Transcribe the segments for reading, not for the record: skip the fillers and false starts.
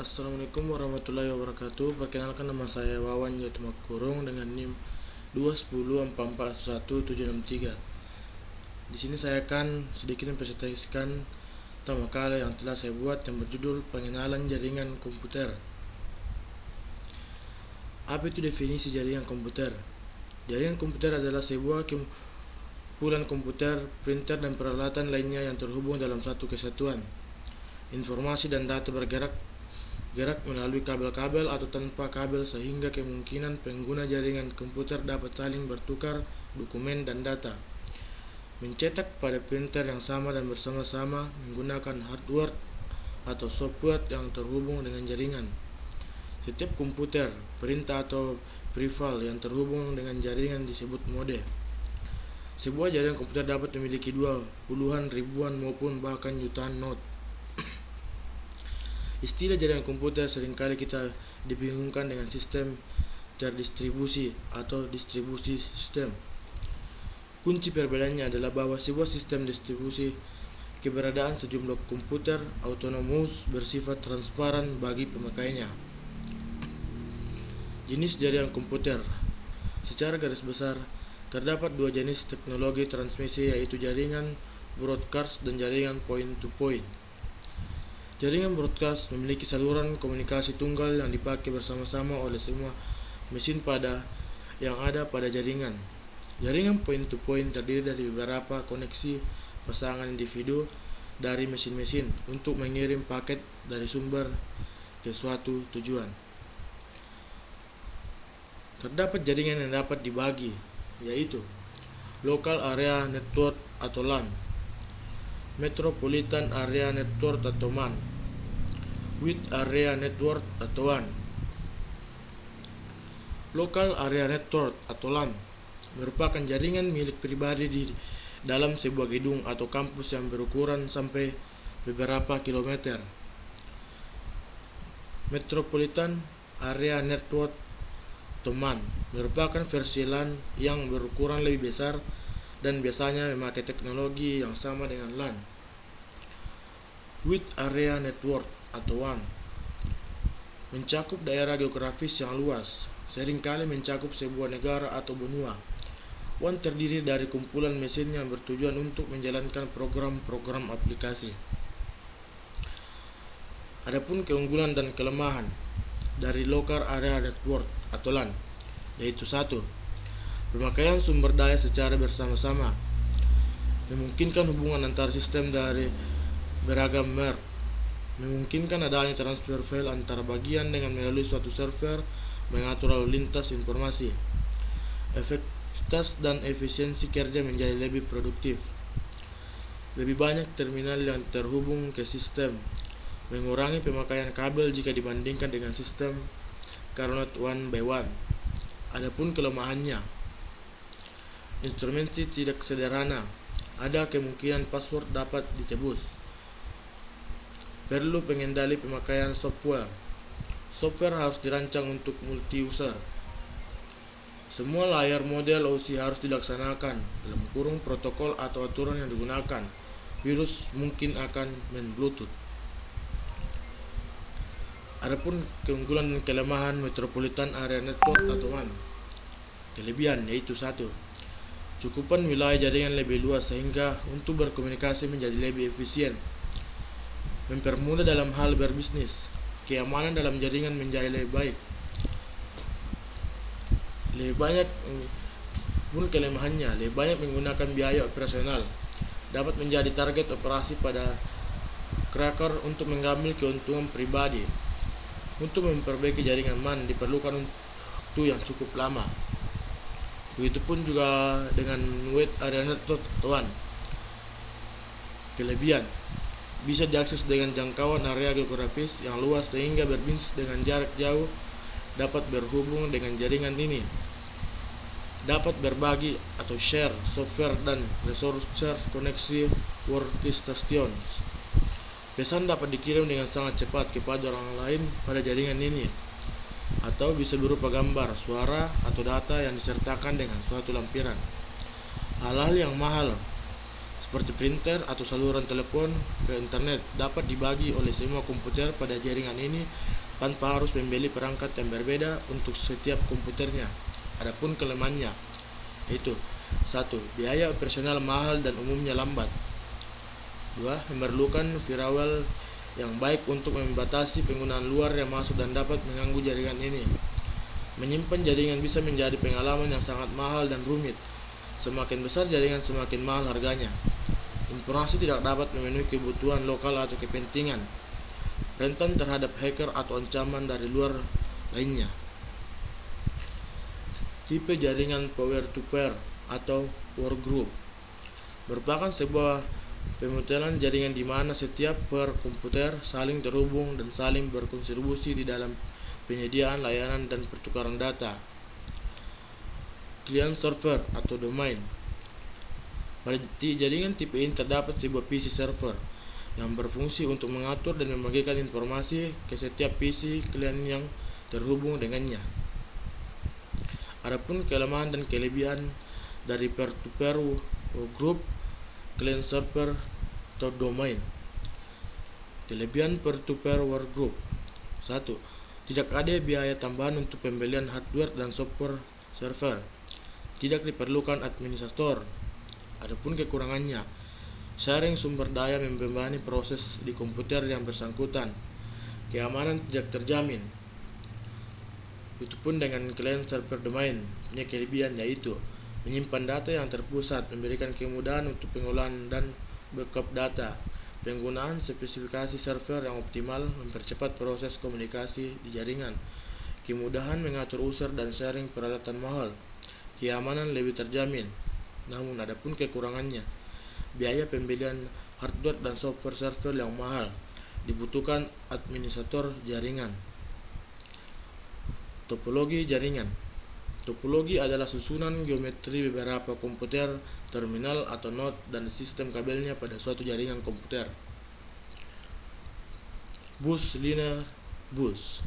Assalamualaikum warahmatullahi wabarakatuh. Perkenalkan, nama saya Wawan Yatmakurung dengan NIM 210441763. Di sini saya akan sedikit mempresentasikan tentang makalah yang telah saya buat yang berjudul Pengenalan Jaringan Komputer. Apa itu definisi jaringan komputer? Jaringan komputer adalah sebuah kumpulan komputer, printer, dan peralatan lainnya yang terhubung dalam satu kesatuan. Informasi dan data bergerak melalui kabel-kabel atau tanpa kabel, sehingga kemungkinan pengguna jaringan komputer dapat saling bertukar dokumen dan data, mencetak pada printer yang sama dan bersama-sama menggunakan hardware atau software yang terhubung dengan jaringan. Setiap komputer, printer atau peripheral yang terhubung dengan jaringan disebut mode. Sebuah jaringan komputer dapat memiliki puluhan, ribuan maupun bahkan jutaan node. Istilah jaringan komputer seringkali kita dibingungkan dengan sistem terdistribusi atau distribusi sistem. Kunci perbedaannya adalah bahwa sebuah sistem distribusi keberadaan sejumlah komputer autonomous bersifat transparan bagi pemakainya. Jenis jaringan komputer. Secara garis besar, terdapat dua jenis teknologi transmisi, yaitu jaringan broadcast dan jaringan point-to-point. Jaringan broadcast memiliki saluran komunikasi tunggal yang dipakai bersama-sama oleh semua mesin yang ada pada jaringan. Jaringan point-to-point terdiri dari beberapa koneksi pasangan individu dari mesin-mesin untuk mengirim paket dari sumber ke suatu tujuan. Terdapat jaringan yang dapat dibagi, yaitu Local Area Network atau LAN, Metropolitan Area Network atau MAN, Wide Area Network atau WAN. Local Area Network atau LAN merupakan jaringan milik pribadi di dalam sebuah gedung atau kampus yang berukuran sampai beberapa kilometer. Metropolitan Area Network atau MAN merupakan versi LAN yang berukuran lebih besar dan biasanya memakai teknologi yang sama dengan LAN. Wide Area Network atau WAN mencakup daerah geografis yang luas, seringkali mencakup sebuah negara atau benua. WAN terdiri dari kumpulan mesin yang bertujuan untuk menjalankan program-program aplikasi. Adapun keunggulan dan kelemahan dari Local Area Network atau LAN, yaitu 1. Pemakaian sumber daya secara bersama-sama, memungkinkan hubungan antar sistem dari beragam merek, memungkinkan adanya transfer file antar bagian dengan melalui suatu server, mengatur lalu lintas informasi. Efektivitas dan efisiensi kerja menjadi lebih produktif. Lebih banyak terminal yang terhubung ke sistem, mengurangi pemakaian kabel jika dibandingkan dengan sistem Carnot one by one. Adapun kelemahannya, instrumensi tidak sederhana, ada kemungkinan password dapat ditebus. Perlu pengendali pemakaian software. Software harus dirancang untuk multi-user. Semua layar model OC harus dilaksanakan dalam kurung protokol atau aturan yang digunakan. Virus mungkin akan main Bluetooth. Adapun keunggulan dan kelemahan Metropolitan Area Network atau WAN. Kelebihan yaitu 1. Cukupan wilayah jaringan lebih luas sehingga untuk berkomunikasi menjadi lebih efisien. Mempermudah dalam hal berbisnis. Keamanan dalam jaringan menjadi lebih baik. Lebih banyak pun kelemahannya, lebih banyak menggunakan biaya operasional. Dapat menjadi target operasi pada cracker untuk mengambil keuntungan pribadi. Untuk memperbaiki jaringan MAN diperlukan waktu yang cukup lama. Begitupun juga dengan Wide Area Network atau WAN. Kelebihan, bisa diakses dengan jangkauan area geografis yang luas sehingga berbisnis dengan jarak jauh dapat berhubung dengan jaringan ini. Dapat berbagi atau share software dan resource koneksi workstations. Pesan dapat dikirim dengan sangat cepat kepada orang lain pada jaringan ini, atau bisa berupa gambar, suara, atau data yang disertakan dengan suatu lampiran. Hal-hal yang mahal seperti printer atau saluran telepon ke internet dapat dibagi oleh semua komputer pada jaringan ini tanpa harus membeli perangkat yang berbeda untuk setiap komputernya. Adapun kelemahannya yaitu 1. Biaya operasional mahal dan umumnya lambat. 2. Memerlukan firewall yang baik untuk membatasi penggunaan luar yang masuk dan dapat mengganggu jaringan ini. Menyimpan jaringan bisa menjadi pengalaman yang sangat mahal dan rumit. Semakin besar jaringan, semakin mahal harganya. Informasi tidak dapat memenuhi kebutuhan lokal atau kepentingan. Rentan terhadap hacker atau ancaman dari luar lainnya. Tipe jaringan peer-to-peer atau workgroup merupakan sebuah pemodelan jaringan di mana setiap per komputer saling terhubung dan saling berkontribusi di dalam penyediaan layanan dan pertukaran data. Client server atau domain. Pada jaringan tipe ini terdapat sebuah PC server yang berfungsi untuk mengatur dan membagikan informasi ke setiap PC klien yang terhubung dengannya. Adapun kelemahan dan kelebihan dari peer-to-peer group, client server atau domain. Kelebihan peer-to-peer workgroup. 1. Tidak ada biaya tambahan untuk pembelian hardware dan software server. Tidak diperlukan administrator. Adapun kekurangannya, sharing sumber daya membebani proses di komputer yang bersangkutan. Keamanan tidak terjamin. Itu pun dengan client server domain punya kelebihan yaitu menyimpan data yang terpusat, memberikan kemudahan untuk pengolahan dan backup data, penggunaan spesifikasi server yang optimal, mempercepat proses komunikasi di jaringan, kemudahan mengatur user dan sharing peralatan mahal, keamanan lebih terjamin. Namun adapun kekurangannya, biaya pembelian hardware dan software server yang mahal, dibutuhkan administrator jaringan. Topologi jaringan. Topologi adalah susunan geometri beberapa komputer, terminal atau node, dan sistem kabelnya pada suatu jaringan komputer. Bus linear bus.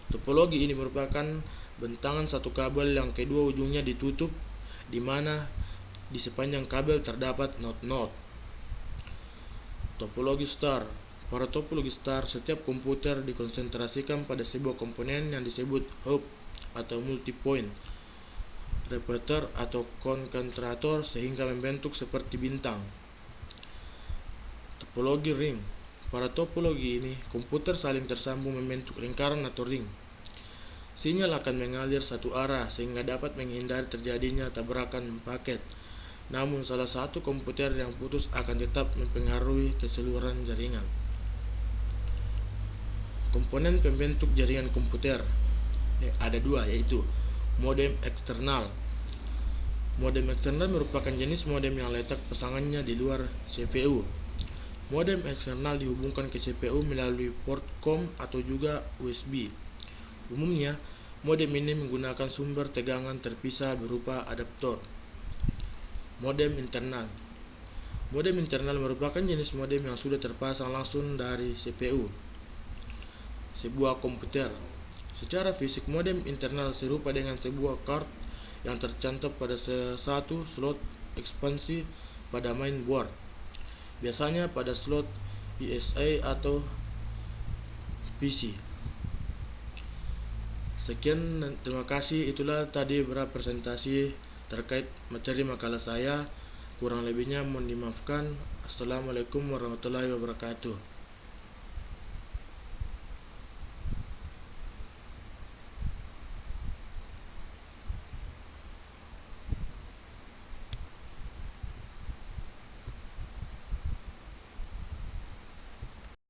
Topologi ini merupakan bentangan satu kabel yang kedua ujungnya ditutup, di mana di sepanjang kabel terdapat node-node. Topologi star. Pada topologi star, setiap komputer dikonsentrasikan pada sebuah komponen yang disebut hub atau multipoint repeater atau konsentrator sehingga membentuk seperti bintang. Topologi ring. Pada topologi ini, komputer saling tersambung membentuk lingkaran atau ring. Sinyal akan mengalir satu arah sehingga dapat menghindari terjadinya tabrakan paket. Namun salah satu komputer yang putus akan tetap mempengaruhi keseluruhan jaringan. Komponen pembentuk jaringan komputer ada dua, yaitu modem eksternal. Modem eksternal merupakan jenis modem yang letak pasangannya di luar CPU. Modem eksternal dihubungkan ke CPU melalui port COM atau juga USB. Umumnya, modem ini menggunakan sumber tegangan terpisah berupa adaptor. Modem internal. Modem internal merupakan jenis modem yang sudah terpasang langsung dari CPU sebuah komputer. Secara fisik, modem internal serupa dengan sebuah card yang tercantum pada satu slot ekspansi pada mainboard, biasanya pada slot PSA atau PC. Sekian, terima kasih. Itulah tadi beberapa presentasi terkait materi makalah saya. Kurang lebihnya mohon dimaafkan. Assalamualaikum warahmatullahi wabarakatuh.